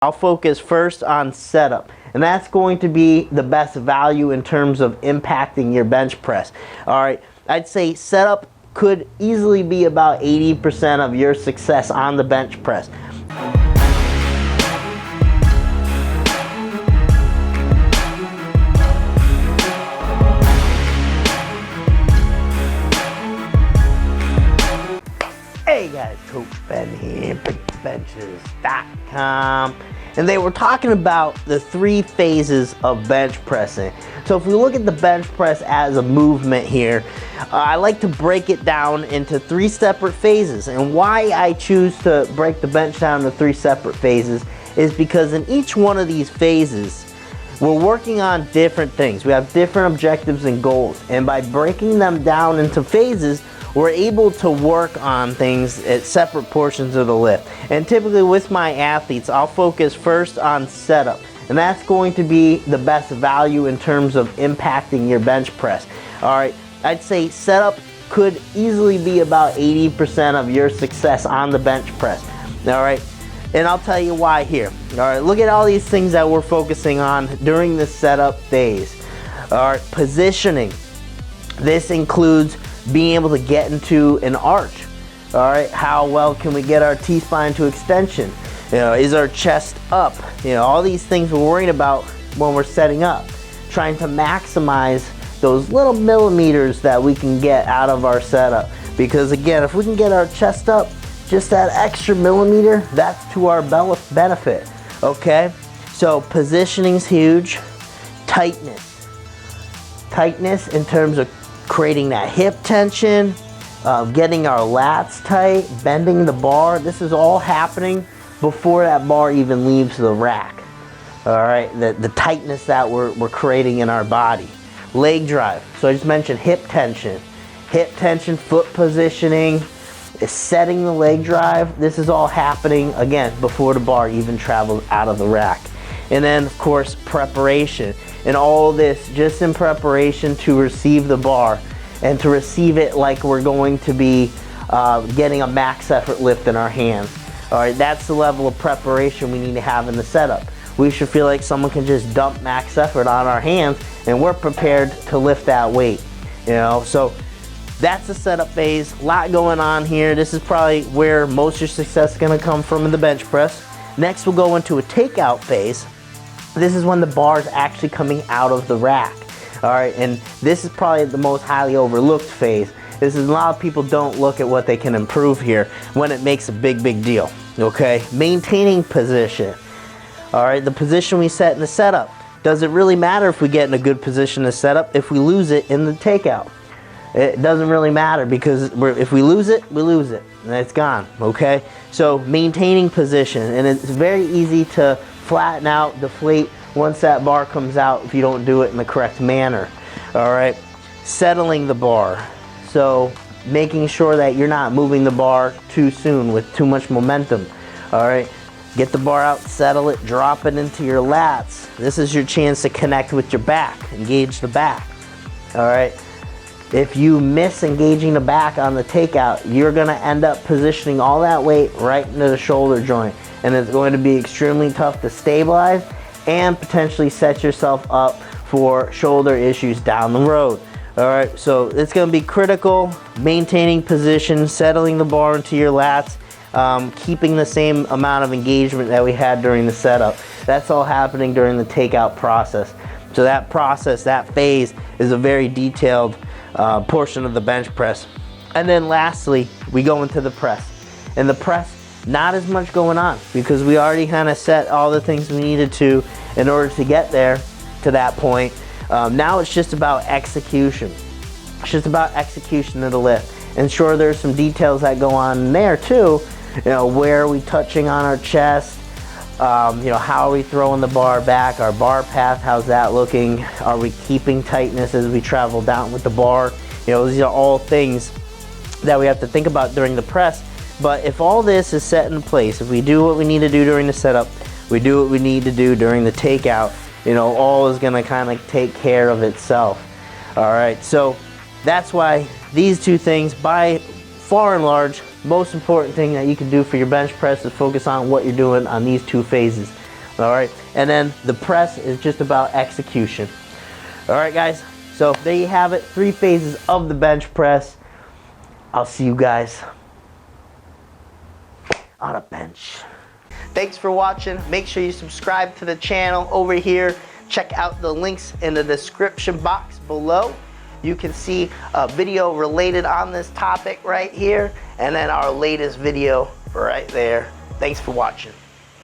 I'll focus first on setup, and that's going to be the best value in terms of impacting your bench press. All right, I'd say setup could easily be about 80% of your success on the bench press. Hey guys, Coach Ben here, bigbenchas.com, and they were talking about the 3 phases of bench pressing. So if we look at the bench press as a movement here, I like to break it down into 3 separate phases. And why I choose to break the bench down into 3 separate phases is because in each one of these phases, we're working on different things. We have different objectives and goals, and by breaking them down into phases, we're able to work on things at separate portions of the lift. And typically with my athletes, I'll focus first on setup, and that's going to be the best value in terms of impacting your bench press. All right, I'd say setup could easily be about 80% of your success on the bench press. All right, and I'll tell you why here. All right, look at all these things that we're focusing on during the setup phase. All right, positioning. This includes being able to get into an arch. All right, how well can we get our T-spine to extension? You know, is our chest up? You know, all these things we're worried about when we're setting up, trying to maximize those little millimeters that we can get out of our setup. Because again, if we can get our chest up just that extra millimeter, that's to our benefit. Okay, so positioning's huge. Tightness in terms of creating that hip tension, getting our lats tight, bending the bar. This is all happening before that bar even leaves the rack. All right, the tightness that we're creating in our body. Leg drive, so I just mentioned hip tension, foot positioning, setting the leg drive. This is all happening, again, before the bar even travels out of the rack. And then, of course, preparation. And all this just in preparation to receive the bar and to receive it like we're going to be getting a max effort lift in our hands. All right, that's the level of preparation we need to have in the setup. We should feel like someone can just dump max effort on our hands and we're prepared to lift that weight. You know, so that's the setup phase. A lot going on here. This is probably where most of your success is going to come from in the bench press. Next, we'll go into a takeout phase. This is when the bar is actually coming out of the rack. All right, and this is probably the most highly overlooked phase. This is a lot of people don't look at what they can improve here when it makes a big deal. Okay, maintaining position. All right, the position we set in the setup. Does it really matter if we get in a good position to set up if we lose it in the takeout? It doesn't really matter, because if we lose it, we lose it and it's gone. Okay, so maintaining position, and it's very easy to flatten out, deflate once that bar comes out if you don't do it in the correct manner. All right, settling the bar, so making sure that you're not moving the bar too soon with too much momentum. All right, get the bar out, settle it, drop it into your lats. This is your chance to connect with your back, engage the back. All right, if you miss engaging the back on the takeout, you're going to end up positioning all that weight right into the shoulder joint, and it's going to be extremely tough to stabilize and potentially set yourself up for shoulder issues down the road. All right, so it's going to be critical, maintaining position, settling the bar into your lats, keeping the same amount of engagement that we had during the setup. That's all happening during the takeout process. So that process, that phase, is a very detailed portion of the bench press. And then lastly, we go into the press. And the press, not as much going on, because we already kind of set all the things we needed to in order to get there to that point. Now it's just about execution. It's just about execution of the lift. And sure, there's some details that go on in there too. You know, where are we touching on our chest? You know, how are we throwing the bar back? Our bar path, how's that looking? Are we keeping tightness as we travel down with the bar? You know, these are all things that we have to think about during the press. But if all this is set in place, if we do what we need to do during the setup, we do what we need to do during the takeout, you know, all is going to kind of take care of itself. All right, so that's why these 2 things, by far and large, most important thing that you can do for your bench press is focus on what you're doing on these 2 phases. All right, and then the press is just about execution. All right, guys, so there you have it, 3 phases of the bench press. I'll see you guys on a bench. Thanks for watching. Make sure you subscribe to the channel over here. Check out the links in the description box below. You can see a video related on this topic right here, and then our latest video right there. Thanks for watching.